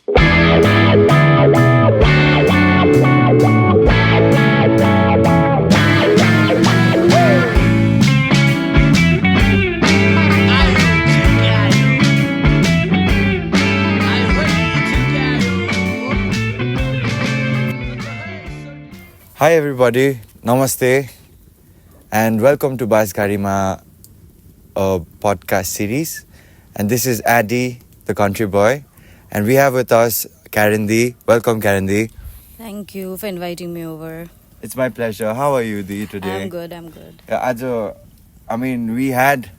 Hi everybody, Namaste, and welcome to Bas Garima, a podcast series. And this is Addy, the country boy, and we have with us Karindi. Welcome, Karindi. Thank you for inviting me over. It's my pleasure. How are you, Dee, today? I'm good. Yeah, we had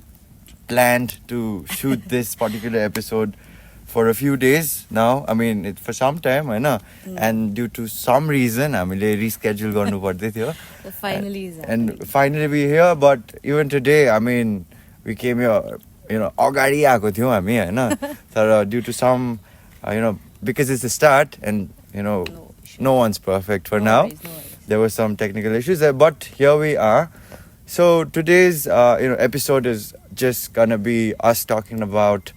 planned to shoot this particular episode for a few days now. For some time, I know. And due to some reason, reschedule गर्नु पर्दै थियो. So finally is And happening. finally we're here, but even today, we came here, अगाडि आएको थियौँ हामी हैन. तर due to some, because it's the start and, no one's perfect for now. No worries. There were some technical issues there, but here we are. So today's, episode is just gonna be us talking about,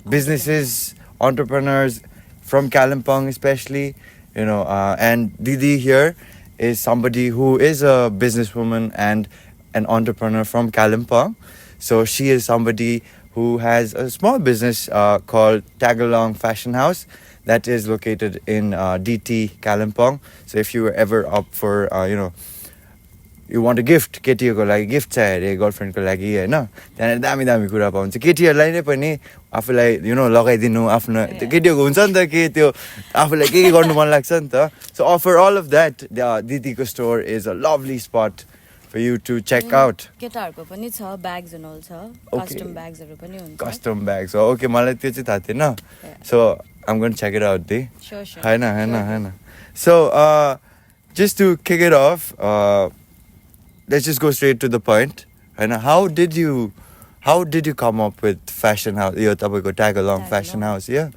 businesses, entrepreneurs from Kalimpong especially, and Didi here is somebody who is a businesswoman and an entrepreneur from Kalimpong. So she is somebody who has a small business called Tagalong Fashion House that is located in DT Kalimpong. So if you were ever up for, you want a gift, केटीहरूको लागि gift छ अरे गर्लफ्रेन्डको लागि होइन त्यहाँनिर दामी दामी कुरा पाउँछ केटीहरूलाई नै पनि आफूलाई लगाइदिनु आफ्नो केटीहरूको हुन्छ नि त के त्यो आफूलाई के गर्नु मन लाग्छ नि त सो फर अल अफ द्याट दिदीको store is a lovely spot for you to check out. केटाहरूको पनि छ bags and all छ custom bagsहरू पनि हुन्छ Custom bags. So, okay, मलाई त्यो चाहिँ थाहा थिएन. So I'm going to check it out, Dee. Sure. Hahn. So just to kick it off, let's just go straight to the point. And how did you come up with Fashion House? Yo tapako tag along Fashion House, yeah.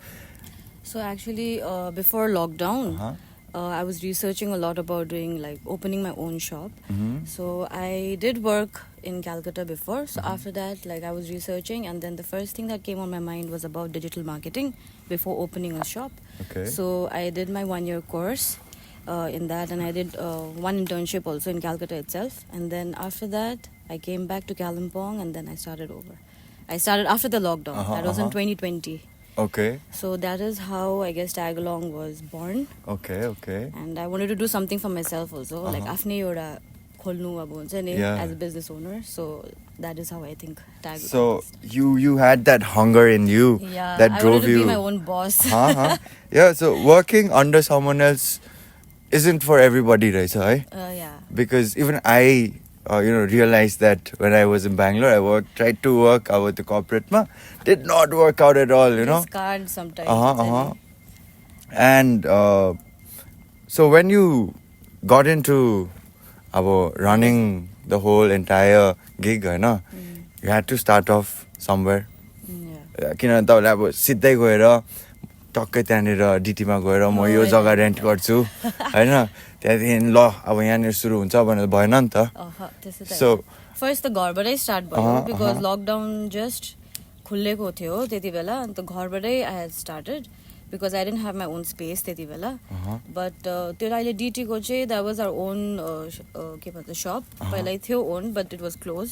So actually before lockdown I was researching a lot about doing like opening my own shop. So I did work in Calcutta before. So after that, like I was researching, and then the first thing that came on my mind was about digital marketing before opening a shop. Okay. So I did my 1-year course in that, and I did one internship also in Calcutta itself. And then after that, I came back to Kalimpong, and then I started over. I started after the lockdown. That was in 2020. Okay. So that is how I guess Tagalong was born. Okay. And I wanted to do something for myself also, like afne euta kholnu ab huncha ni as a business owner. So that is how I think Tagalong. So you had that hunger in you that I drove wanted to you. be my own boss. Yeah. So working under someone else isn't for everybody, right? Yeah. Because even I, realized that when I was in Bangalore, tried to work out with the corporate did not work out at all, It's hard sometimes. And so when you got into running the whole entire gig, you had to start off somewhere. किन तपाईँले अब सिधै गएर टक्कै त्यहाँनिर डिटीमा गएर म यो जग्गा rent गर्छु हैन त्यहाँदेखि ल अब यहाँनिर सुरु हुन्छ भनेर भएन नि त सो फर्स्ट त घरबाटै स्टार्ट भयो बिकज लकडाउन जस्ट खुलेको थियो त्यति बेला अन्त घरबाटै I had started because I didn't have my own space त्यति बेला बट त्यो अहिले डिटीको चाहिँ द्याट वाज आवर ओन के भन्छ सप पहिल्यै थियो on but it was close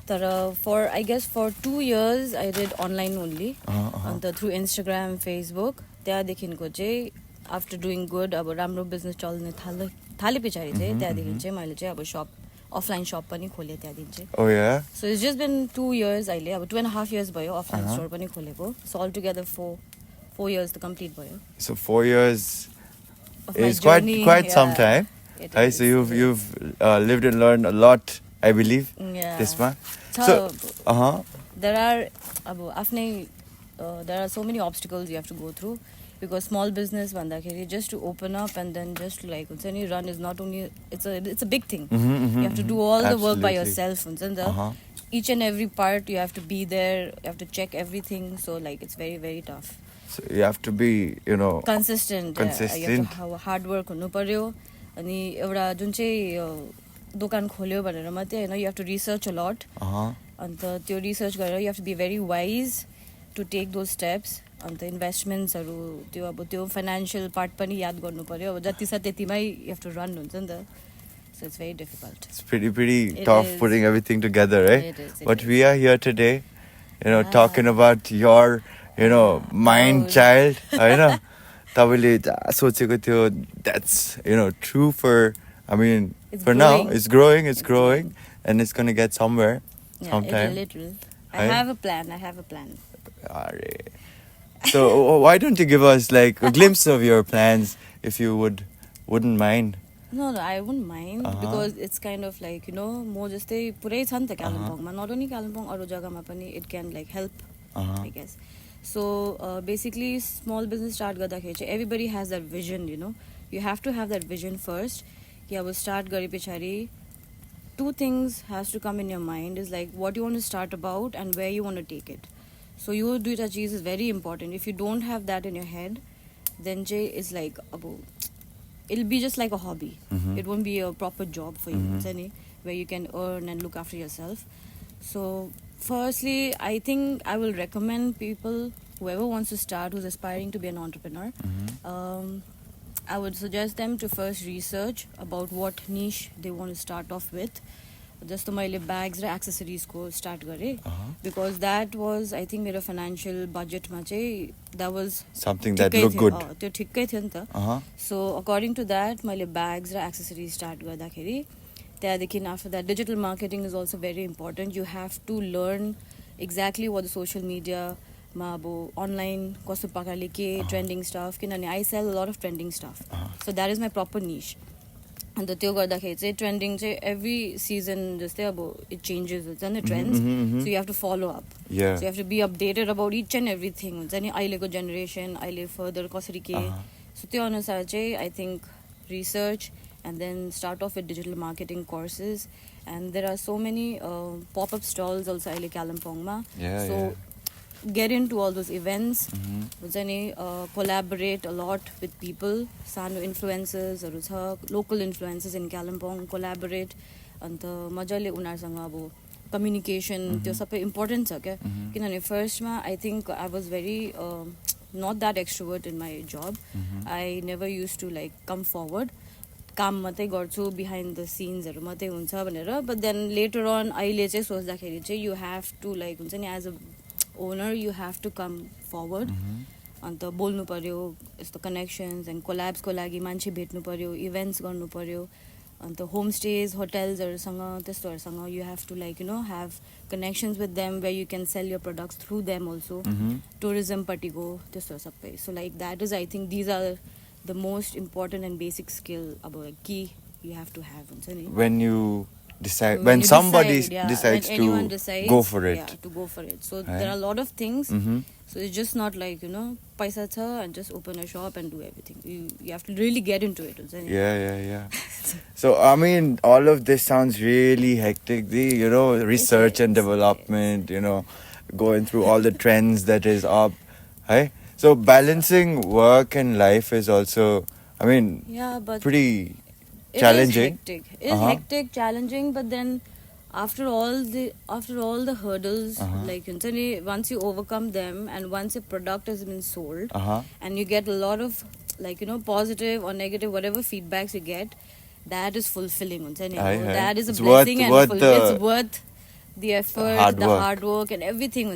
तर for I guess for 2 years I did online only अन्त थ्रु इन्स्टाग्राम फेसबुक त्यहाँदेखिको चाहिँ आफ्टर डुइङ गुड अब राम्रो बिजनेस चल्ने थाले पछाडि चाहिँ त्यहाँदेखि चाहिँ मैले चाहिँ अब सप अफलाइन सप पनि खोलेँ त्यहाँदेखि चाहिँ so it's just been 2 years अहिले अब 2.5 years भयो अफलाइन स्टोर पनि खोलेको सो अल टुगेदर 4 years to complete भयो. So 4 years is quite some time. Right? So you've lived and learned a lot, I believe. Yeah. This one. So there are so many obstacles you have to go through because small business vandakeri just to open up and then just to like run is not only it's a big thing. You have to do all the work by yourself. Each and every part you have to be there. You have to check everything. So like it's very very tough. So you have to be, consistent. You have to have hard work हुनु पर्यो अनि एउटा जुन चाहिँ दोकान खोल्यो भनेर मात्रै हैन you have to research a lot. अन्त त्यो रिसर्च गरेर you have to be very wise to take those steps अन्त इन्भेस्टमेन्ट्सहरू त्यो अब त्यो फाइनेन्सियल पार्ट पनि याद गर्नु पऱ्यो अब जति छ त्यतिमै यु हेभ टु रन हुन्छ नि त so it's very difficult It's pretty It tough is. putting everything together, right? It is, it But is. we are here today, talking about your, mind Wow. child, होइन तपाईँले जहाँ सोचेको थियो that's, true for, I mean, It's for now, growing. it's growing, and it's going to get somewhere Yeah, sometime. it will. I Right? have a plan. Alright. So why don't you give us like a glimpse of your plans if you wouldn't mind? No, I wouldn't mind because it's kind of like, म जस्तै पुरै छ नि त कालिम्पोङमा not only Kalimpong अरू जग्गामा पनि it can like help I guess so basically small business start गर्दाखेरि चाहिँ everybody has that vision you have to have that vision first कि अब स्टार्ट गरे पछाडि two things has to come in your mind is like what you want to start about and where you want to take it. So your duita cheese is very important. If you don't have that in your head, then Jay is like it'll be just like a hobby. It won't be a proper job for you, where you can earn and look after yourself. So firstly, I think I will recommend people, whoever wants to start, who's aspiring to be an entrepreneur, I would suggest them to first research about what niche they want to start off with. Just मैले bags र accessories को start गरेँ because that was I think मेरो financial budget मा चाहिँ that was something that looked good. त्यो ठिक्कै थियो नि त. So according to that मैले bags र accessories start गर्दाखेरि त्यहाँदेखि after that digital marketing is also very important. You have to learn exactly what the social media मा अब अनलाइन कस्तो प्रकारले के ट्रेन्डिङ स्टफ किनभने I sell lot of trending stuff so that is my proper niche अन्त त्यो गर्दाखेरि चाहिँ ट्रेन्डिङ चाहिँ एभ्री सिजन जस्तै अब इट चेन्जेस हुन्छ नि trends so you have to follow up so you have to be updated about each and everything हुन्छ नि अहिलेको जेनेरेसन अहिले फर्दर कसरी के सो त्यो अनुसार चाहिँ I think research and then start off with digital marketing courses and there are so many pop-up stalls also अहिले कालिम्पोङमा so get into all those events collaborate a lot with people सानो इन्फ्लुएन्सर्सहरू छ local influencers इन Kalimpong collaborate अन्त मजाले उनीहरूसँग अब communication त्यो सबै इम्पोर्टेन्ट छ क्या किनभने फर्स्टमा I think I was very not that extrovert in my जब I never use to like come forward काम मात्रै गर्छु बिहाइन्ड द सिन्सहरू मात्रै हुन्छ भनेर बट देन लेटर अन अहिले चाहिँ सोच्दाखेरि चाहिँ यु हेभ टु लाइक हुन्छ नि as a owner you have to come forward अन्त बोल्नु पऱ्यो यस्तो कनेक्सन्स एन्ड कोल्याब्सको लागि मान्छे भेट्नु पऱ्यो इभेन्ट्स गर्नु पऱ्यो अन्त होमस्टेज होटल्सहरूसँग त्यस्तोहरूसँग you have to like have connections with them where you can sell your products through them also टुरिज्मपट्टिको त्यस्तोहरू सबै so like that is I think these are the most important and basic skill about like key you have to have when you decide when somebody decides when anyone to decides, go for it to go for it so there are a lot of things so it's just not like paisa tha and just open a shop and do everything you have to really get into it yeah so I mean all of this sounds really hectic the research and development going through all the trends that is up hey. So balancing work and life is also, I mean, but pretty challenging. It is hectic, challenging, but then after all the hurdles, like once you overcome them and once your product has been sold, and you get a lot of like positive or negative whatever feedbacks you get, that is fulfilling. That is a blessing and it's worth the effort, the hard work and everything.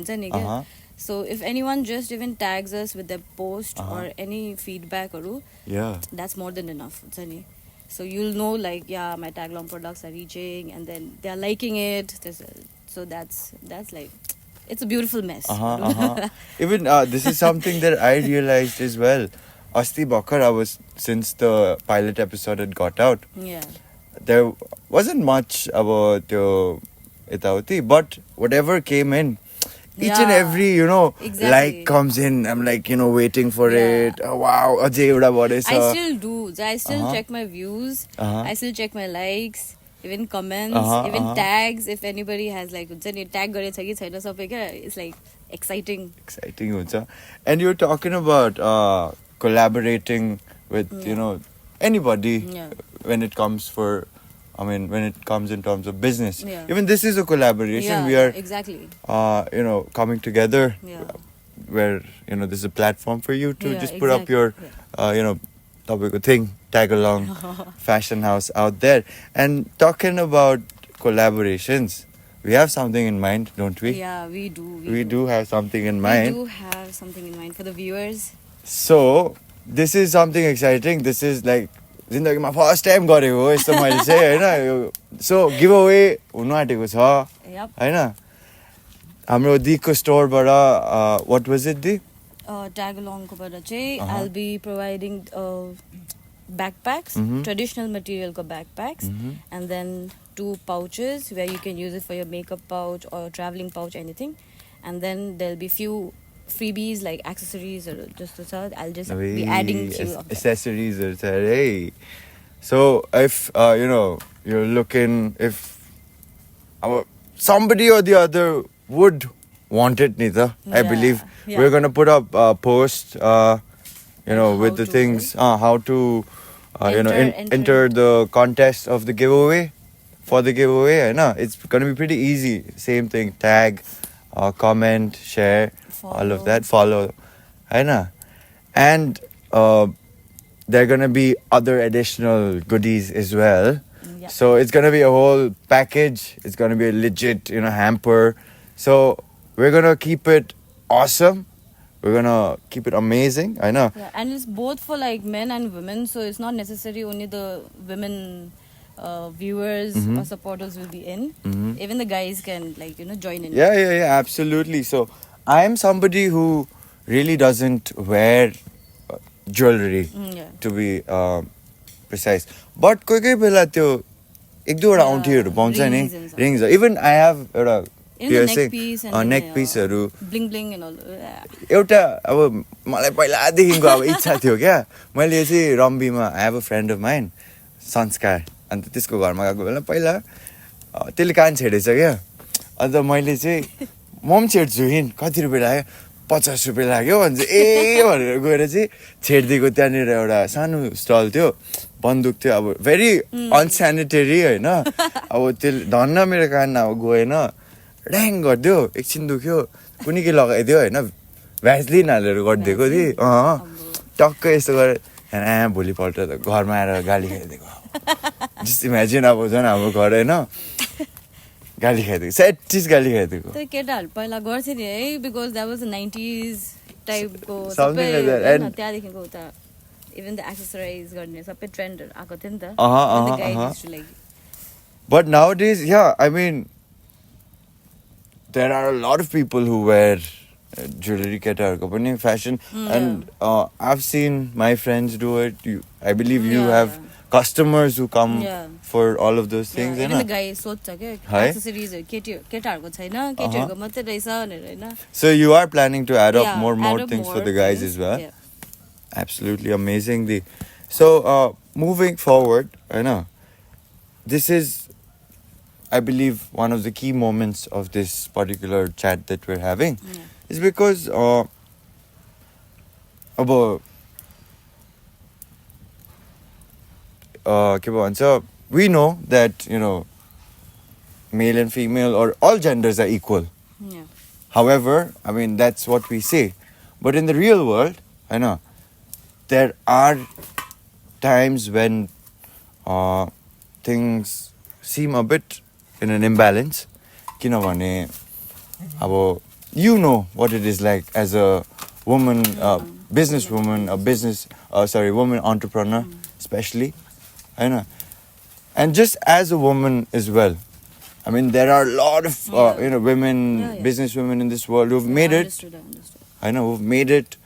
So if anyone just even tags us with their post or any feedback that's more than enough. So you'll know like my tagalong products are reaching and then they are liking it. So that's like it's a beautiful mess. Even this is something that I realized as well. Asti Bakar, since the pilot episode had got out, there wasn't much about Itauti, but whatever came in, each and every like comes in, I'm like waiting for it. Oh, wow, Ajay uda bade I still do. I still check my views. I still check my likes, even comments, even tags. If anybody has like tag gare cha ki chaina sabai kya, it's like exciting huncha. And you're talking about collaborating with anybody when it comes when it comes in terms of business. Even this is a collaboration. We are exactly coming together where there's a platform for you to Yeah, just put up exactly. your तपाईँको thing, tag along fashion house out there. And talking about collaborations, we have something in mind, don't we? Yeah, we do. We do have something in We mind. do have something in mind for the viewers. So this is something exciting. This is like जिन्दगीमा first time गरेको हो यस्तो मैले चाहिँ होइन. सो give away हुनु आँटेको छ Yep. होइन. हाम्रो दिको स्टोरबाट what was it the? Tag along ko बाट चाहिँ Uh-huh. I'll be providing backpacks, Mhm. traditional material ko backpacks, Mhm. and then 2 pouches where you can use it for your makeup pouch or traveling pouch, anything. And then there'll be few freebies like accessories or just I'll just be adding few of them. Accessories are there. Hey. So if you're looking, if somebody or the other would want it, Nita, I Yeah, believe yeah. we're gonna put up a post, How with the to, things, how to, Enter. enter the contest of the giveaway. For the giveaway, it's gonna be pretty easy. Same thing, tag, comment, share, all of Follow. that. Follow, and there are gonna be other additional goodies as well. Yeah. So it's gonna be a whole package. It's gonna be a legit, hamper. So we're gonna keep it awesome. We're gonna keep it amazing. I know. Yeah, and it's both for like men and women, so it's not necessary only the women viewers Mhm. or supporters will be in. Mhm. Even the guys can join in. Yeah, absolutely. So I am somebody who really doesn't wear jewelry, Yeah. to be precise. But कोही बेला त्यो एक दुईवटा Yeah, औँठीहरू पाउँछ नि, rings and stuff. rings. Even I have एउटा Even the neck piercing, piece and neck pieceहरू. bling bling and all. Yeah. एउटा अब मलाई पहिलादेखिको अब इच्छा थियो क्या. मैले चाहिँ रम्बीमा I have a friend of mine Sanskar, अन्त त्यसको घरमा गएको बेला पहिला त्यसले कान छेडेछ क्या. अन्त मैले चाहिँ म पनि छेड्छु हिँड, कति रुपियाँ लाग्यो, 50 रुपियाँ लाग्यो भन्छ. ए भनेर गएर चाहिँ छेडिदिएको. त्यहाँनिर एउटा सानो स्टल थियो, बन्दुक थियो, अब भेरी अनसेनिटरी होइन. अब त्यसले धन्न मेरो कान अब गएन, ड्याङ गरिदियो, एकछिन दुख्यो, कुनै के लगाइदियो होइन, भ्यासलिन हालेर गरिदिएको थिएँ. टक्कै यस्तो गरेर भोलिपल्ट त घरमा आएर गाली खाइदिएको. जस्ट इमेजिन अब झन् हाम्रो घर होइन, गाली खाइदिएको, स्याटिस गाली खाइदिएको. त्यो केटाहरू पहिला गर्थे नि है, because that was the 90s टाइपको Something like that. And- त्यहाँदेखिको उता इभन द एक्सेसराइज गर्ने सबै ट्रेन्डहरू आएको थियो नि त. Uh-huh, And the uh-huh, guys uh-huh. used to like But nowadays, yeah, I mean, there are a lot of people who wear jewelry, केटाहरूको पनि fashion, and I've seen my friends do it. I believe you Yeah. have customers who come Yeah. for all of those things, even the होइन? guy सोध्छ क्या है? एक्सेसरिजहरू केटाहरूको छैन, केटीहरूको मात्रै रहेछ भनेर होइन. So you are planning to add up Yeah, more add up things for more the guys things. as well. Yeah. Absolutely amazing. So moving forward, I know this is, I believe, one of the key moments of this particular chat that we're having. Yeah. Is because अब के भन्छ, we know that male and female or all genders are equal. Yeah. However, I mean, that's what we say. But in the real world, I know, there are times when things seem a bit in an imbalance. किनभने अब you know what it is like as a woman, businesswoman, woman entrepreneur, especially. I know. And just as a woman as well. I mean, there are a lot of women, businesswomen in this world who've made it. I understood. I know, who've made it.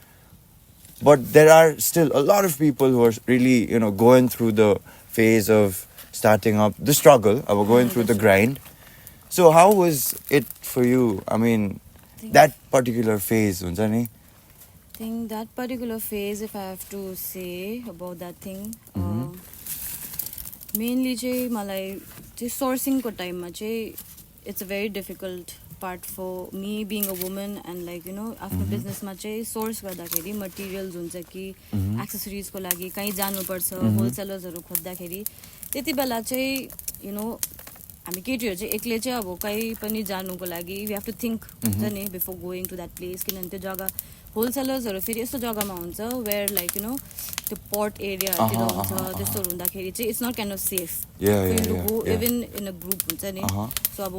But there are still a lot of people who are really, going through the phase of starting up, the struggle of going through the grind. So how was it for you? I mean, that particular phase, हुन्छ नि? I think that particular phase, if I have to say about that thing, mainly चाहिँ मलाई चाहिँ सोर्सिङको टाइममा चाहिँ it's a very difficult part for me being a woman and आफ्नो बिजनेसमा चाहिँ सोर्स गर्दाखेरि मटेरियल्स हुन्छ कि एक्सेसरिजको लागि कहीँ जानुपर्छ, होलसेलर्सहरू खोज्दाखेरि त्यति बेला चाहिँ हामी केटीहरू चाहिँ एक्लै चाहिँ अब कहीँ पनि जानुको लागि वी हेभ टु थिङ्क हुन्छ नि before going to that place किनभने त्यो जग्गा होलसेलर्सहरू फेरि यस्तो जग्गामा हुन्छ वेयर लाइक त्यो पोर्ट एरियाहरूतिर हुन्छ त्यस्तोहरू हुँदाखेरि चाहिँ it's not kind of safe go even in a group हुन्छ नि सो अब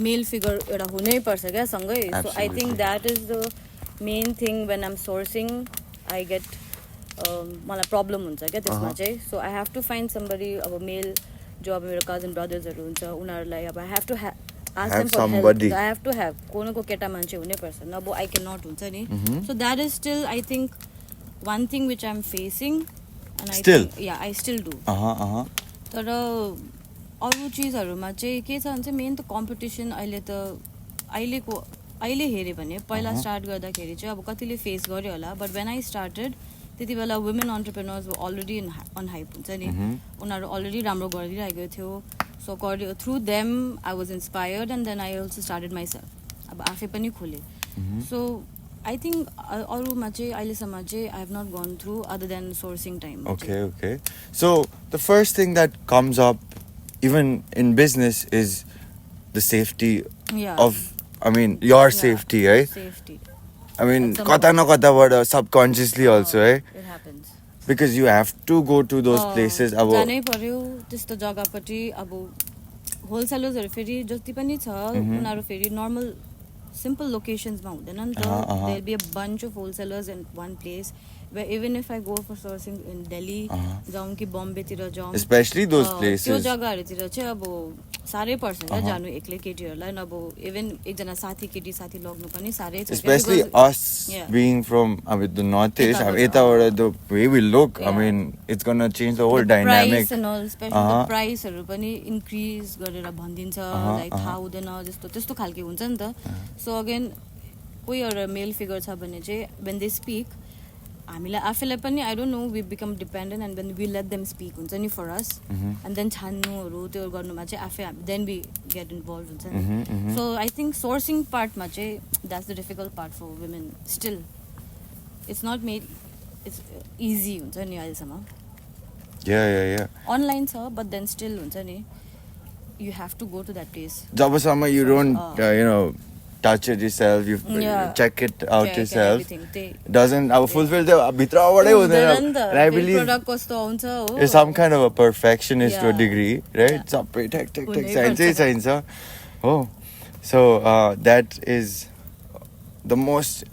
मेल फिगर एउटा हुनैपर्छ क्या सँगै so I think that is the main thing when I'm sourcing I get मलाई प्रब्लम हुन्छ क्या त्यसमा चाहिँ so I have to find somebody अब मेल जो अब मेरो कजन ब्रदर्सहरू हुन्छ उनीहरूलाई अब I have to ask them for help. I have to have को केटा मान्छे हुनैपर्छ नभए आई क्यान नट हुन्छ नि सो that is still I think one thing which I M facing and I think या आई स्टिल डु तर अरू चिजहरूमा चाहिँ के छ भने चाहिँ मेन त कम्पिटिसन अहिले हेऱ्यो भने पहिला स्टार्ट गर्दाखेरि चाहिँ अब कतिले फेस गर्यो होला बट वेन आई स्टार्टेड त्यति बेला women entrepreneurs already on hype हुन्छ नि उनीहरू अलरेडी राम्रो गरिरहेको थियो so through them I was inspired and then I also started myself अब आफै पनि खोलेँ सो आई थिङ्क अरूमा चाहिँ अहिलेसम्म चाहिँ I have not gone through other than sourcing time Okay. So the first thing that comes up even in business is the safety of, I mean, your safety, right? Safety. I mean, kata na kata word subconsciously also, right? It happens. Because you have to go to those places. अब जानै पर्यो त्यस्तो जग्गापट्टि अब होलसेलर्सहरू फेरि जति पनि छ उनीहरू फेरि नर्मल सिम्पल लोकेसन्समा हुँदैन नि त there be a bunch of wholesalers in one place even if I go for sourcing in Delhi जाउँ कि बम्बेतिर जाउँ especially those places त्यो जग्गाहरूतिर चाहिँ अब साह्रै पर्छ क्या जानु एक्लै केटीहरूलाई अब इभन एकजना साथी लग्नु पनि साह्रै छ especially us being from the northeast यताबाट the way we look I mean it's gonna change the whole dynamic especially प्राइसहरू पनि इन्क्रिज गरेर भनिदिन्छ लाइक थाहा हुँदैन त्यस्तो खालके हुन्छ नि त सो अगेन कोही एउटा मेल फिगर छ भने चाहिँ वेन दे स्पिक हामीलाई आफैलाई पनि I don't know we become dependent and then we let them speak हुन्छ नि फर अस एन्ड देन छान्नुहरू त्यो गर्नुमा चाहिँ आफै देन वी गेट इन्भल्भ हुन्छ नि सो आई थिङ्क सोर्सिङ पार्टमा चाहिँ that's the difficult part for women still it's not made it's easy हुन्छ नि अहिलेसम्म अनलाइन छ बट देन स्टिल हुन्छ नि you have to go to that place जबसम्म you don't touch it yourself, you check it out yourself, doesn't fulfill the भित्रबाटै हुँदैन and I believe product कस्तो आउँछ हो is some kind of a perfectionist to a degree, right? सबै ठ्याक चाहिन्छ हो so that is the most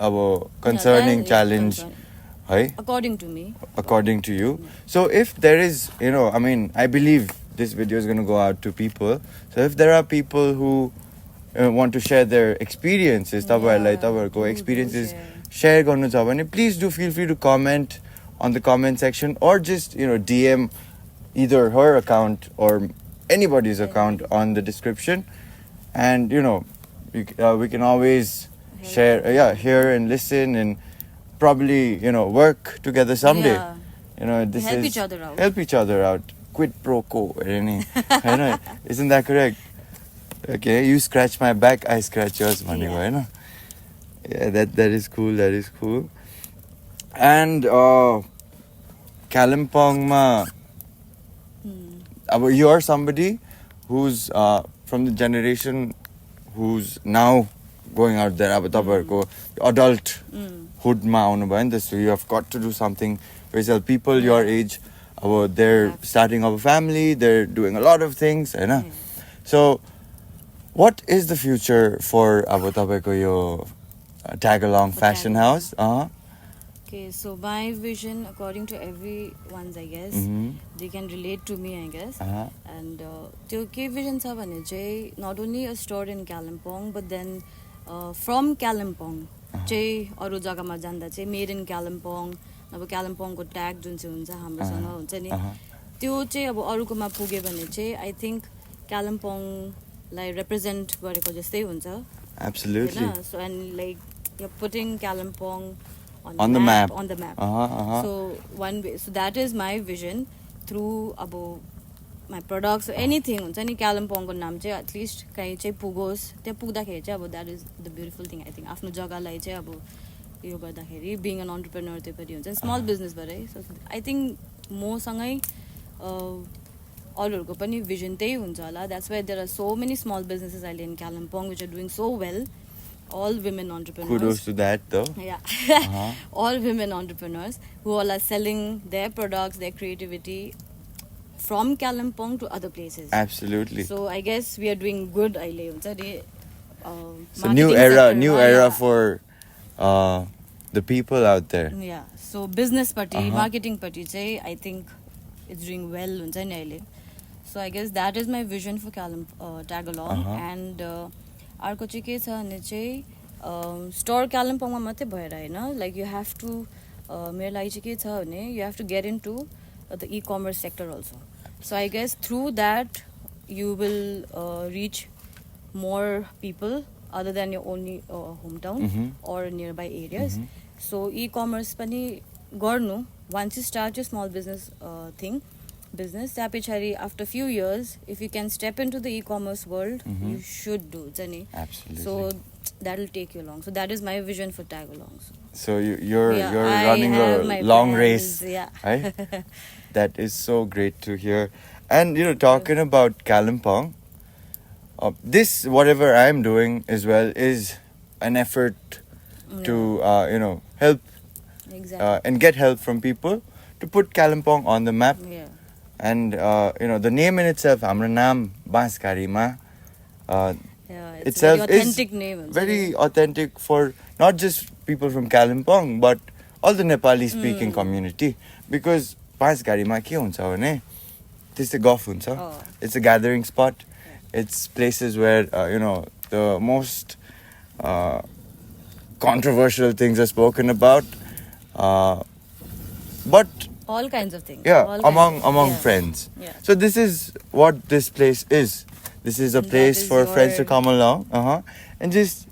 concerning challenge है according to you so if there is I mean I believe this video is going to go out to people so if there are people who want to share their experiences तपाईँहरूको experiences share गर्नु छ भने please do feel free to comment on the comment section or just DM either her account or anybody's account on the description and we can always share hear and listen and probably work together someday this help each other out quid pro quo isn't that correct okay you scratch my back I scratch yours भनेको हैन that is cool and कालिम्पोङमा अब you are somebody who's from the generation who's now going out there अब तपाईहरुको adult hood मा आउनु भयो नि त so you have got to do something for yourself people your age they're starting up a family they're doing a lot of things Hahn so what is the future for tapayko yo tag along fashion house okay so my vision according to everyone's I guess they can relate to me I guess and tyo ke vision cha bhane chai not only a store in Kalimpong but then from Kalimpong chai aru jaga ma janda chai made in Kalimpong अब Kalimpong ko tag jun chai huncha hamro sanga huncha ni त्यो चाहिँ अब अरूको मा पुगे भने चाहिँ I think कालिम्पोङलाई represent गरेको जस्तै हुन्छ Absolutely. So and like you're putting Kalimpong on the map. So one way, so that is my vision through my products or anything हुन्छ नि कालिम्पोङको नाम चाहिँ एटलिस्ट कहीँ चाहिँ पुगोस् त्यहाँ पुग्दाखेरि चाहिँ अब that is the beautiful thing I think आफ्नो जग्गालाई चाहिँ अब यो गर्दाखेरि बिङ एन अन्टरप्रेनर त्यो पनि हुन्छ स्मल बिजनेसबाटै सो आई थिङ्क मसँगै अरूहरूको पनि vision त्यही हुन्छ होला. That's why there are so many small businesses अहिले in Kalimpong which are doing so well. All women entrepreneurs. Kudos to that though. Yeah. All women entrepreneurs who all are selling their products, their creativity from Kalimpong to other places. Absolutely. So I guess we are doing good अहिले हुन्छ नि. So new era for the people out there. Yeah. So business party, marketing party चाहिँ I think it's doing well हुन्छ नि अहिले. So I guess that is my vision for tag along and अर्को चाहिँ के छ भने चाहिँ स्टोर कालिम्पोङमा मात्रै भएर हैन like you have to मेरो लागि चाहिँ के छ भने you have to get into the e-commerce sector also. So I guess through that you will reach more people other than your only hometown or nearby areas. So e-commerce पनि गर्नु once you start your small business business त्यहाँ पछाडि after few years if you can step into the e-commerce world you should do Jani. Absolutely. So that will take you along. So that is my vision for tag alongs. So you're running a long race, yeah. right? That is so great to hear. And talking about Kalimpong, this whatever I'm doing as well is an effort to help Exactly. and get help from people to put Kalimpong on the map. Yeah. And the name in itself, हाम्रो नाम बाँसघारीमा Yeah, it's itself a very authentic is name. very authentic for not just people from Kalimpong but all the Nepali speaking community, because बाँसघारीमा के हुन्छ भने त्यस्तै गफ हुन्छ. It's a gathering spot. It's places where the most controversial things are spoken about, but all kinds of things. yeah, all among yeah. friends. Yeah. So this is what this place is. This is a place is for friends to your- come along, and just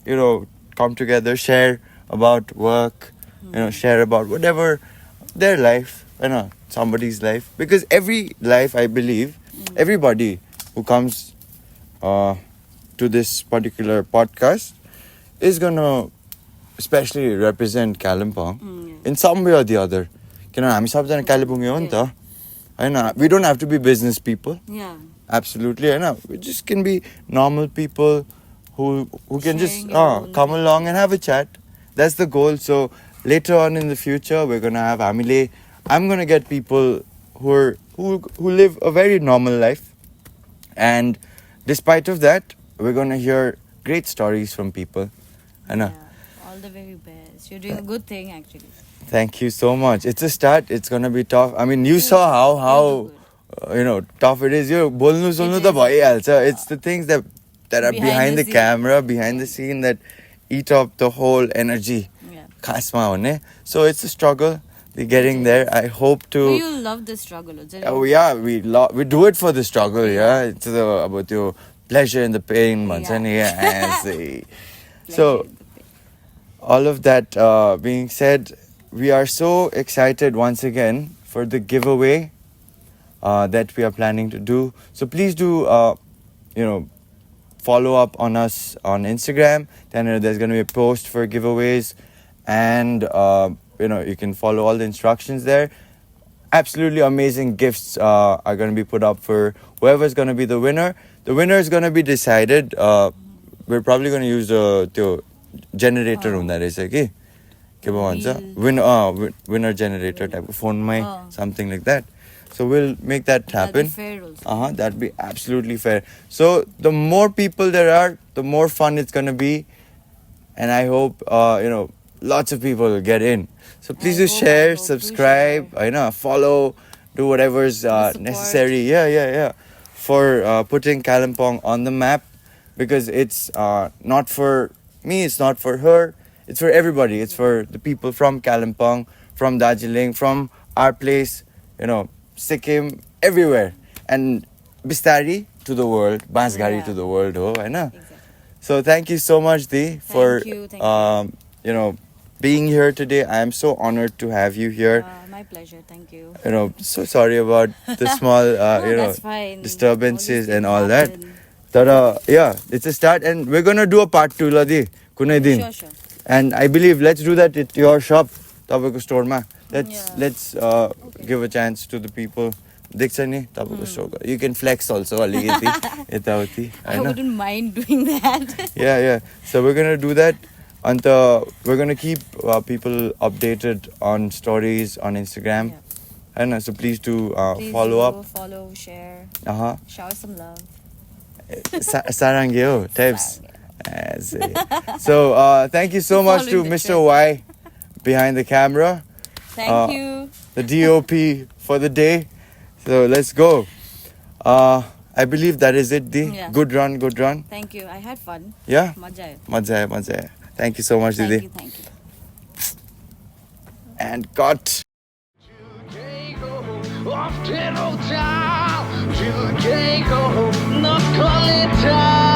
come together, share about work, share about whatever their life, somebody's life. Because every life, I believe, everybody who comes to this particular podcast is gonna especially represent Kalimpong in some way or the other. हामी सबजना कालिम्पोङे हो नि त हैन. We don't have to be business people. Yeah. Absolutely, we just can be normal people who can just Sharing your own come along and have a chat. That's the goal. So later on in the future, we're gonna have हामीले. I'm gonna get people who live a very normal life, and despite of that, we're gonna hear great stories from people. Yeah. All the very best. You're doing a good thing actually. Thank you so much. It's a start. It's gonna be tough. I mean, you saw how tough it is. You बोल्नु सुन्नु त भइहाल्छ. It's the things that are behind the scene. camera, behind the scene that eat up the whole energy. Yeah. खासमा हुने. So it's a struggle. We're getting there. I hope to. So you love the struggle, isn't it? Oh yeah, we do it for the struggle. Yeah, it's about your pleasure and the pain, भन्छ नि. Yeah. So all of that being said, we are so excited once again for the giveaway that we are planning to do. So please do, follow up on us on Instagram. Then there's going to be a post for giveaways, and you can follow all the instructions there. Absolutely amazing gifts are going to be put up for whoever's going to be the winner. The winner is going to be decided. We're probably going to use the generator हुँदो रहेछ कि के पो भन्छ winner generator type of phone something like that. So we'll make that happen. That'd be fair also. That'd be absolutely fair. So the more people there are, the more fun it's gonna be, and I hope lots of people will get in. So please do share, subscribe, follow, do whatever's support. necessary. Yeah. For putting Kalimpong on the map, because it's not for me, it's not for her, it's for everybody. It's for the people from Kalimpong, from Darjeeling, from our place, Sikkim, everywhere. And Bistari to the world, Bansgari to the world, Exactly. So thank you so much, Dee, for Thank you. Being here today. I am so honored to have you here. My pleasure. Thank you. So sorry about the small That's fine. disturbances and all that. that. Yeah, it's a start, and we're gonna do a part 2 la Dee, kunai din. Sure. And I believe let's do that at your shop, Tabako store ma. Let's give a chance to the people देख्छ नि तपाईँको सो यु क्यान flex also अलिकति यताउति I होइन wouldn't mind doing that. yeah so we're gonna do that and we're gonna keep people updated on stories on Instagram Yeah. and so please do Please follow do up follow, share, uh-huh shower some love. sarangyo types so thank you so much to Following the Mr. Y behind the camera Thank you. the DOP for the day so let's go I believe that is it Di. Yeah. Good run Thank you. I had fun. yeah Maja aayo. मजा आयो thank you so much Thank Didi you. Thank you. and cut Off to no town, to the Keiko, not calling town.